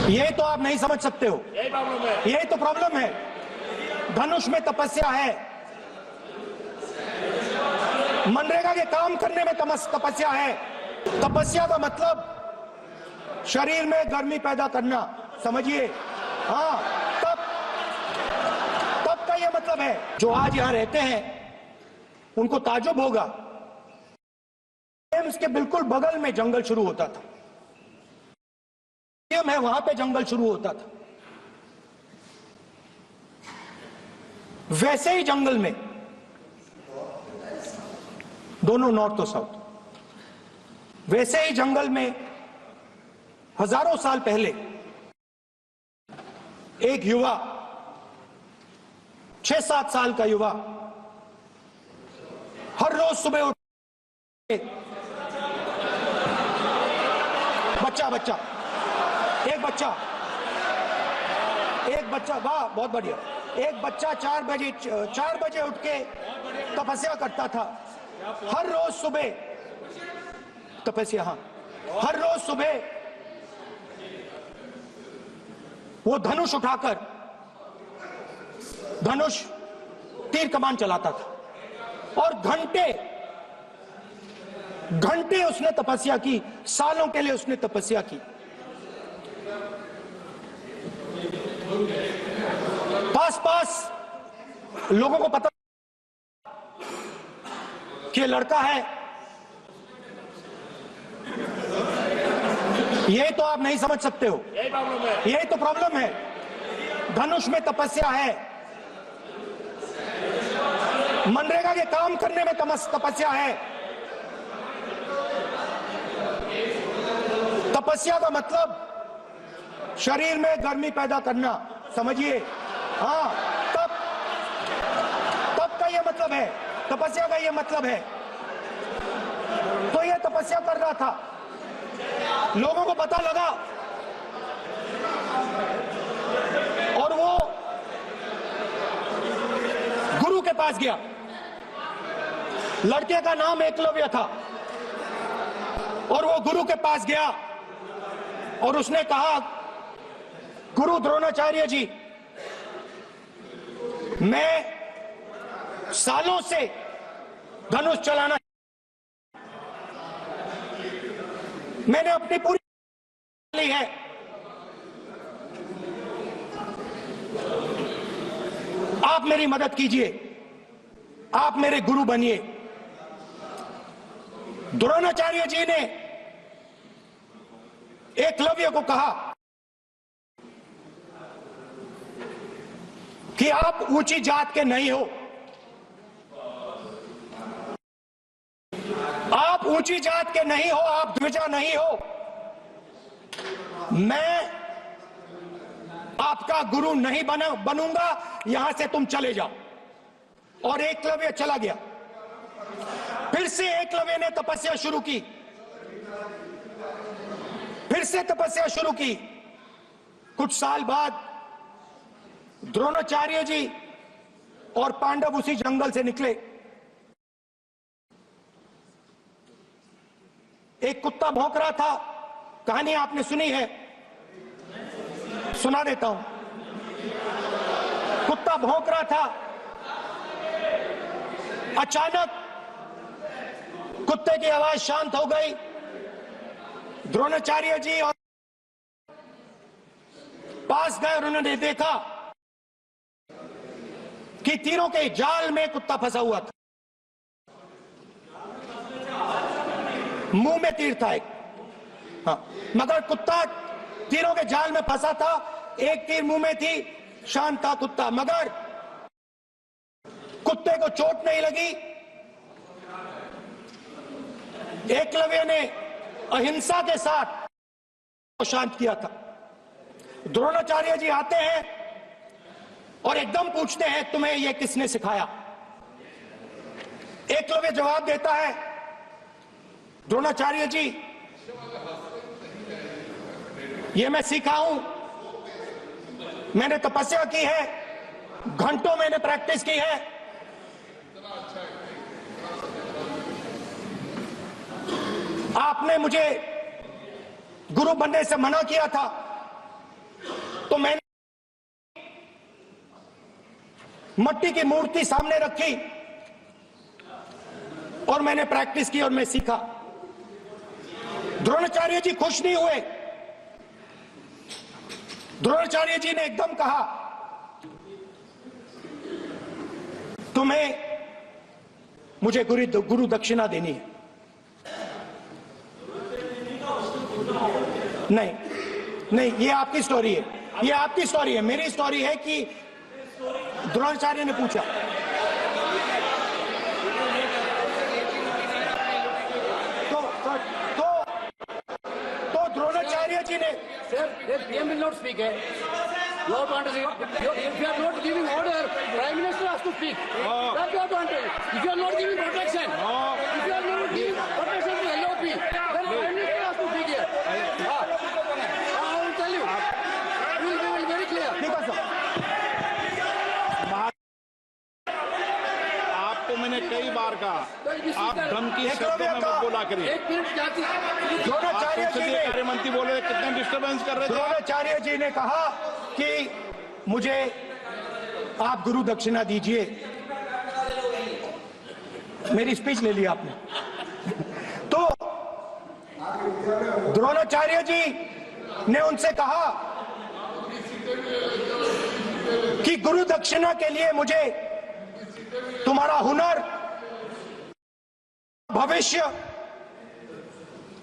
यही तो आप नहीं समझ सकते हो, यही तो प्रॉब्लम है। धनुष में तपस्या है, मनरेगा के काम करने में तपस्या है। तपस्या का मतलब शरीर में गर्मी पैदा करना, समझिए। हाँ, तब का ये मतलब है। जो आज यहां रहते हैं उनको ताजुब होगा, एम्स के बिल्कुल बगल में जंगल शुरू होता था, है वहां पे जंगल शुरू होता था। वैसे ही जंगल में, दोनों नॉर्थ और साउथ, वैसे ही जंगल में हजारों साल पहले एक युवा, 6-7 साल का युवा, हर रोज सुबह उठ एक बच्चा, वाह बहुत बढ़िया। एक बच्चा 4 बजे उठ के तपस्या करता था। हर रोज सुबह तपस्या, हाँ, हर रोज सुबह वो धनुष उठाकर तीर कमान चलाता था और घंटे उसने तपस्या की, सालों के लिए उसने तपस्या की। पास लोगों को पता कि लड़का है। यही तो आप नहीं समझ सकते हो, यही तो प्रॉब्लम है। धनुष में तपस्या है, मनरेगा के काम करने में तपस्या है। तपस्या का मतलब शरीर में गर्मी पैदा करना, समझिए। हाँ, तब का ये मतलब है, तपस्या का ये मतलब है। तो ये तपस्या कर रहा था, लोगों को पता लगा और वो गुरु के पास गया। लड़के का नाम एकलव्य था और वो गुरु के पास गया और उसने कहा, गुरु द्रोणाचार्य जी, मैं सालों से धनुष चलाना, मैंने अपनी पूरी ली है, आप मेरी मदद कीजिए, आप मेरे गुरु बनिए। द्रोणाचार्य जी ने एकलव्य को कहा कि आप ऊंची जात के नहीं हो, आप ऊंची जात के नहीं हो, आप द्विजा नहीं हो, मैं आपका गुरु नहीं बनूंगा, यहां से तुम चले जाओ। और एकलव्य चला गया। फिर से एकलव्य ने तपस्या शुरू की, कुछ साल बाद द्रोणाचार्य जी और पांडव उसी जंगल से निकले। एक कुत्ता भौंक रहा था, कहानी आपने सुनी है, सुना देता हूं। कुत्ता भौंक रहा था, अचानक कुत्ते की आवाज शांत हो गई। द्रोणाचार्य जी और पास गए और उन्होंने देखा कि तीरों के जाल में कुत्ता फंसा हुआ था। मुंह में तीर था एक, हाँ, मगर कुत्ता तीरों के जाल में फंसा था, एक तीर मुंह में थी, शांत था कुत्ता, मगर कुत्ते को चोट नहीं लगी। एकलव्य ने अहिंसा के साथ शांत किया था। द्रोणाचार्य जी आते हैं और एकदम पूछते हैं, तुम्हें यह किसने सिखाया? एकलव्य जवाब देता है, द्रोणाचार्य जी, ये मैं सीखा हूं, मैंने तपस्या की है, घंटों मैंने प्रैक्टिस की है। आपने मुझे गुरु बनने से मना किया था, तो मैंने मट्टी की मूर्ति सामने रखी और मैंने प्रैक्टिस की और मैं सीखा। द्रोणाचार्य जी खुश नहीं हुए। द्रोणाचार्य जी ने एकदम कहा, तुम्हें मुझे गुरु दक्षिणा देनी है। नहीं, ये आपकी स्टोरी है, ये आपकी स्टोरी है। मेरी स्टोरी है कि द्रोणाचार्य ने पूछा। तो द्रोणाचार्य जी ने PM will not speak. You have to understand. If you are not giving order, Prime Minister has to speak. That you have to understand. If you are not giving protection, if you are not giving protection to LOP, then Prime Minister has to speak here. I will tell you. We will be very clear. आपको मैंने कई बार कहा, आप धमकी शब्दों में मत बोला करिए। एक मिनट जाती। द्रोणाचार्य जी ने कार्य मंत्री बोल रहे, कितने डिस्टर्बेंस कर रहे थे। द्रोणाचार्य जी ने कहा कि मुझे आप गुरु दक्षिणा दीजिए। मेरी स्पीच ले ली आपने। तो द्रोणाचार्य जी ने उनसे कहा कि गुरु दक्षिणा के लिए मुझे तुम्हारा हुनर, भविष्य,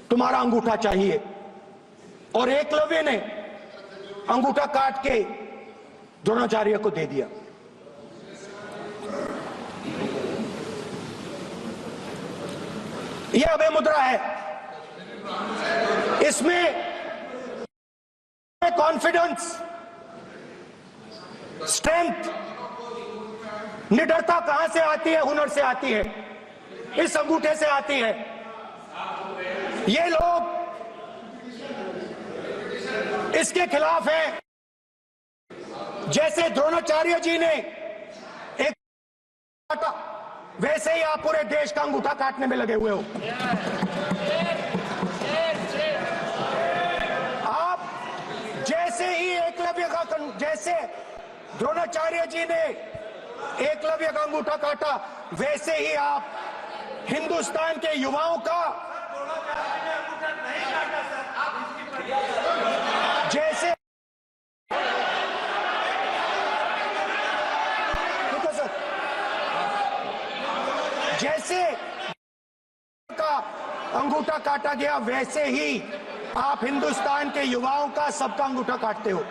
तुम्हारा अंगूठा चाहिए। और एकलव्य ने अंगूठा काट के द्रोणाचार्य को दे दिया। यह अभय मुद्रा है। इसमें कॉन्फिडेंस, स्ट्रेंथ, निडरता कहां से आती है? हुनर से आती है, इस अंगूठे से आती है। ये लोग इसके खिलाफ हैं। जैसे द्रोणाचार्य जी ने एक काटा, वैसे ही आप पूरे देश का अंगूठा काटने में लगे हुए हो। आप जैसे ही एकलव्य का, जैसे द्रोणाचार्य जी ने एकलव्य का अंगूठा काटा, वैसे ही आप हिंदुस्तान के युवाओं का, जैसे जैसे का अंगूठा काटा गया, वैसे ही आप हिंदुस्तान के युवाओं का, सबका अंगूठा काटते हो।